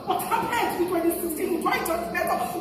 What happened in 2016? Try to better.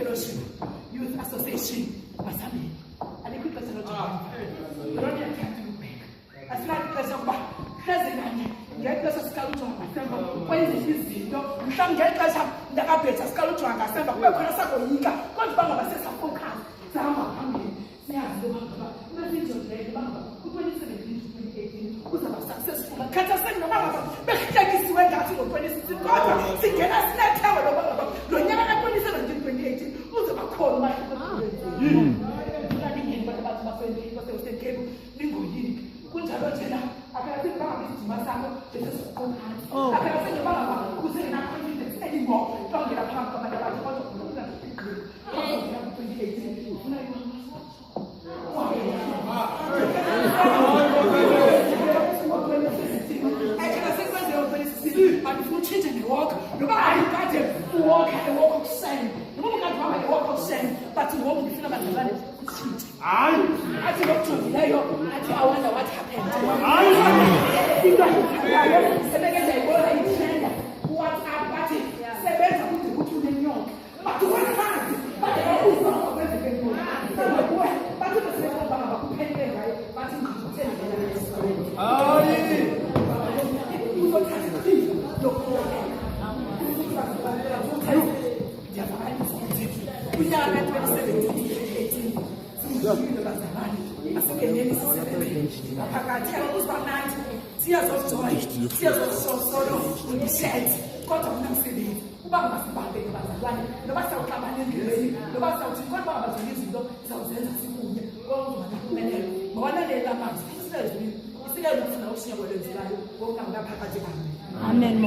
Fellowship, Youth Association, Masami, and equip us a lot. As like President, get us a sculpture, when is this? Some get us the updates, a sculpture, and a sample. Well, I saw you got Bangla says a focus. Some are coming. Yeah, the message of the who 2017 was about successful. Catch us in the Bangla, but like this went out to 2016. See, get us that tower of the 2017 2018 was about call my but you won't be feeling about the I do not to hear you. I wonder what happened. What happened? Say better put the good to New York. But to one hand, but the other is not where they can go. But it was never about who paid them, right? But in tears of joy, tears of sorrow will be shed. God of mercy, the master will come and the master will come and use it. So there's a simple Amen.